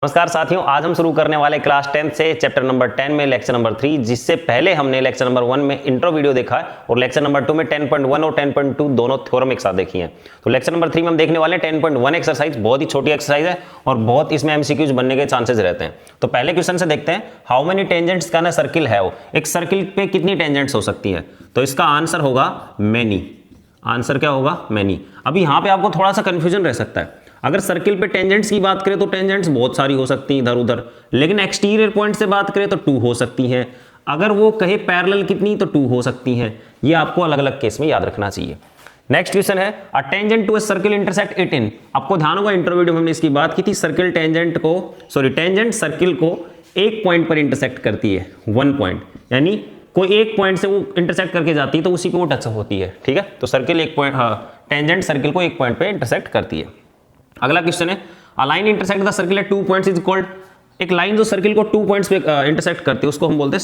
नमस्कार साथियों, आज हम शुरू करने वाले क्लास 10 से चैप्टर नंबर 10 में लेक्चर नंबर 3, जिससे पहले हमने लेक्चर नंबर 1 में इंट्रो वीडियो देखा है और लेक्चर नंबर 2 में 10.1 और 10.2 दोनों थ्योरम एक साथ देखी हैं। तो लेक्चर नंबर 3 में हम देखने वाले हैं 10.1 एक्सरसाइज। बहुत ही छोटी एक्सरसाइज है और बहुत इसमें एमसीक्यूज बनने के चांसेस रहते हैं। तो पहले क्वेश्चन से देखते हैं, how many tangents can a circle have. एक सर्किल पे कितनी टेंजेंट्स हो सकती है? तो इसका आंसर होगा मैनी। आंसर क्या होगा? मैनी। अभी यहाँ पे आपको थोड़ा सा कंफ्यूजन रह सकता है। अगर सर्किल पे टेंजेंट्स की बात करें तो टेंजेंट्स बहुत सारी हो सकती हैं इधर उधर, लेकिन एक्सटीरियर पॉइंट से बात करें तो 2 हो सकती हैं। अगर वो कहे पैरेलल कितनी, तो 2 हो सकती हैं। ये आपको अलग अलग केस में याद रखना चाहिए। नेक्स्ट क्वेश्चन है, a tangent to a circle intersect it in. आपको ध्यान होगा इंट्रो वीडियो में हमने इसकी बात की थी। टेंजेंट सर्किल को एक पॉइंट पर इंटरसेक्ट करती है, 1 पॉइंट, यानी कोई एक पॉइंट से वो इंटरसेक्ट करके जाती है तो उसी को वो टच होती है। ठीक है, तो सर्किल एक पॉइंट, टेंजेंट सर्किल को एक पॉइंट पे इंटरसेक्ट करती है। अगला क्वेश्चन है, a line intersect the circle eight 2 points is called. एक लाइन जो सर्किल को 2 पॉइंट्स पे इंटरसेक्ट करती है उसको हम बोलते हैं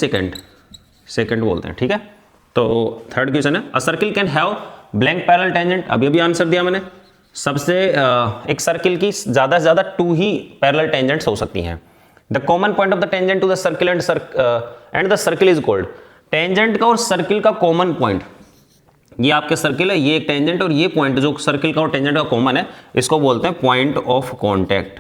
सेकंड बोलते हैं। ठीक है, तो थर्ड क्वेश्चन है, अ circle can have blank parallel tangent. अभी आंसर दिया मैंने। सबसे एक सर्किल की ज्यादा से ज्यादा 2 ही पैरेलल टेंजेंट्स हो सकती हैं। The common point of the tangent to the circle and the circle is called. Tangent का और सर्किल का कॉमन पॉइंट, ये आपके सर्किल है, ये एक टेंजेंट और ये पॉइंट जो सर्किल का और टेंजेंट का कॉमन है, इसको बोलते हैं point of contact.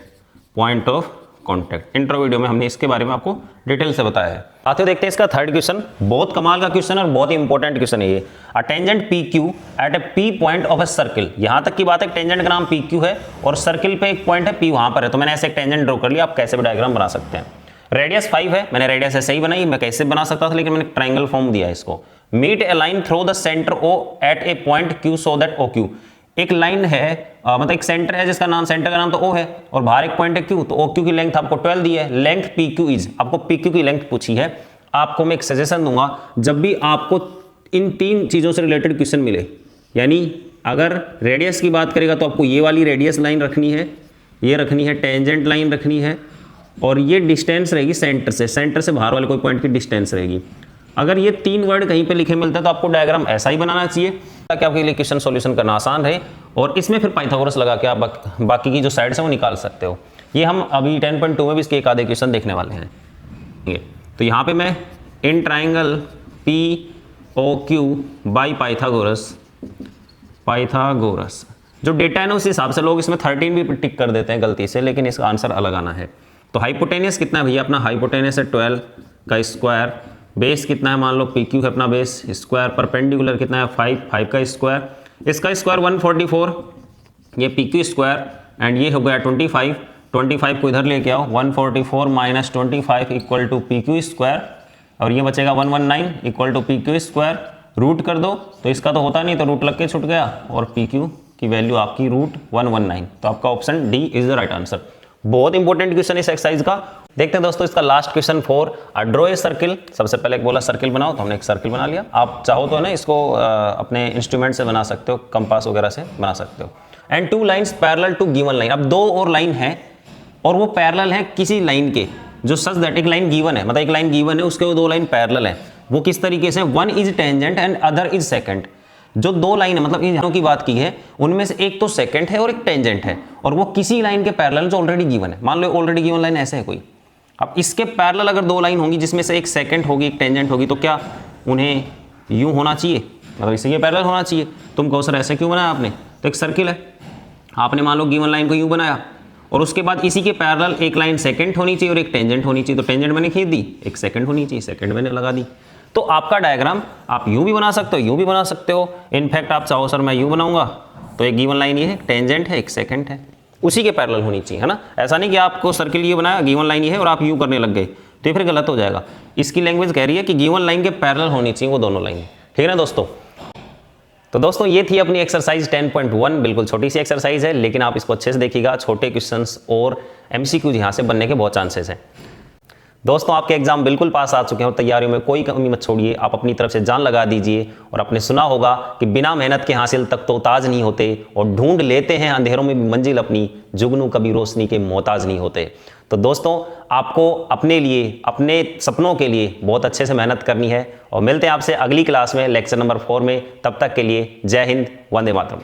Point of contact. Intro video में हमने इसके बारे में आपको डिटेल से बताया है। आते देखते हैं इसका थर्ड क्वेश्चन। बहुत कमाल का क्वेश्चन और बहुत ही इंपॉर्टेंट क्वेश्चन है ये। A tangent P Q at a P point of a circle. यहां तक की बात है, टेंजेंट का नाम पी क्यू है और सर्किल पे एक पॉइंट है पी, वहां पर है। तो मैंने ऐसे एक टेंजेंट ड्रॉ कर लिया। आप कैसे भी डायग्राम बना सकते हैं। रेडियस 5 है, मैंने रेडियस ऐसे ही बनाई। मैं कैसे बना सकता था, लेकिन मैंने ट्राइंगल फॉर्म दिया है इसको। Meet a line through the centre O at a point Q so that O Q. एक लाइन है, मतलब एक सेंटर है जिसका नाम, सेंटर का नाम तो ओ है और बाहर एक पॉइंट है क्यू, तो ओ क्यू की लेंथ आपको 12 दी है। लेंथ पी क्यू इज, आपको पी क्यू की लेंथ पूछी है। आपको मैं एक सजेशन दूंगा, जब भी आपको इन 3 चीजों से रिलेटेड क्वेश्चन मिले, यानी अगर रेडियस की बात करेगा तो आपको ये वाली रेडियस लाइन रखनी है, ये रखनी है, टेंजेंट लाइन रखनी है, और ये डिस्टेंस रहेगी सेंटर से बाहर वाले कोई पॉइंट की डिस्टेंस रहेगी। अगर ये 3 वर्ड कहीं पे लिखे मिलते हैं तो आपको डायग्राम ऐसा ही बनाना चाहिए ताकि आपके लिए क्वेश्चन सॉल्यूशन करना आसान रहे, और इसमें फिर पाइथागोरस लगा के आप बाकी की जो साइड्स हैं वो निकाल सकते हो। ये हम अभी 10.2 में भी इसके एक आधे क्वेश्चन देखने वाले हैं। तो यहाँ पे मैं in triangle P O Q by Pythagoras जो डेटा है ना, उस हिसाब से लोग इसमें 13 भी टिक कर देते हैं गलती से, लेकिन इसका आंसर अलग आना है। तो हाइपोटेनियस कितना है भैया? अपना हाइपोटेनियस है 12 का स्क्वायर। बेस कितना है? मान लो पी क्यू है अपना बेस स्क्वायर। परपेंडिकुलर कितना है? 5 का स्क्वायर। इसका स्क्वायर 144, ये पी क्यू स्क्वायर, एंड ये हो गया 25 को इधर लेके आओ। 144 minus 25 equal to P Q square, और ये बचेगा 119 equal to P Q square. Root कर दो तो इसका तो होता नहीं, तो रूट लग के छूट गया, और पी क्यू की वैल्यू आपकी √119। तो आपका option D is the right answer. बहुत इंपॉर्टेंट क्वेश्चन इस एक्सरसाइज का। देखते हैं दोस्तों इसका last question 4, draw a circle. सबसे पहले बोला सर्किल बनाओ, तो हमने एक सर्किल बना लिया। आप चाहो तो ना इसको अपने इंस्ट्रूमेंट से बना सकते हो, कंपास वगैरह से बना सकते हो। And 2 lines parallel to given line. अब 2 और लाइन है और वो पैरेलल है किसी लाइन के, जो सच दैट एक लाइन गिवन है, मतलब एक लाइन गिवन है, उसके वो 2 लाइन पैरेलल है। वो किस तरीके से? 1 is tangent and other is second. जो 2 लाइन है, मतलब इन दोनों की बात की है, उनमें से एक तो सेकंड है और एक टेंजेंट है, और वो किसी लाइन के पैरेलल जो ऑलरेडी गिवन है। मान लो ऑलरेडी गिवन लाइन ऐसे है कोई। अब इसके पैरेलल अगर 2 लाइन होंगी जिसमें से एक सेकंड होगी, एक टेंजेंट होगी, तो क्या उन्हें यूं होना चाहिए? मतलब इसे ये पैरेलल होना चाहिए। तुम कहो सर ऐसे क्यों बनाया आपने? तो एक सर्किल है, आपने मान लो गिवन लाइन को यूं बनाया, और उसके बाद इसी के पैरेलल एक लाइन सेकंड होनी चाहिए और एक टेंजेंट होनी चाहिए। तो टेंजेंट मैंने खींच दी, एक सेकंड होनी चाहिए, सेकंड मैंने लगा दी। तो आपका डायग्राम आप यूं भी बना सकते हो, यूं भी बना सकते हो। इनफैक्ट आप चाहो सर मैं यूं बनाऊंगा, तो एक गिवन लाइन ये है, टेंजेंट है, एक सेकंड है, उसी के पैरेलल होनी चाहिए, है ना। ऐसा नहीं कि आपको सर्किल ये बनाया, गिवन लाइन ये है और आप यूं करने लग गए, तो फिर गलत हो जाएगा। इसकी लैंग्वेज कह रही है कि गिवन लाइन के पैरेलल होनी चाहिए वो दोनों लाइन। ठीक है ना दोस्तों? तो दोस्तों ये थी अपनी एक्सरसाइज 10.1। बिल्कुल छोटी सी एक्सरसाइज है, लेकिन आप इसको अच्छे से देखिएगा। छोटे क्वेश्चंस और एमसीक्यूज यहाँ से बनने के बहुत चांसेस हैं। दोस्तों आपके एग्जाम बिल्कुल पास आ चुके हैं और तैयारियों में कोई कमी मत छोड़िए। आप अपनी तरफ से जान लगा दीजिए। और आपने सुना होगा कि बिना मेहनत के हासिल तक तो ताज नहीं होते, और ढूंढ लेते हैं अंधेरों में भी मंजिल अपनी, जुगनू कभी रोशनी के मोहताज नहीं होते। तो दोस्तों आपको अपने लिए, अपने सपनों के लिए बहुत अच्छे से मेहनत करनी है, और मिलते हैं आपसे अगली क्लास में लेक्चर नंबर 4 में। तब तक के लिए जय हिंद, वंदे मातरम।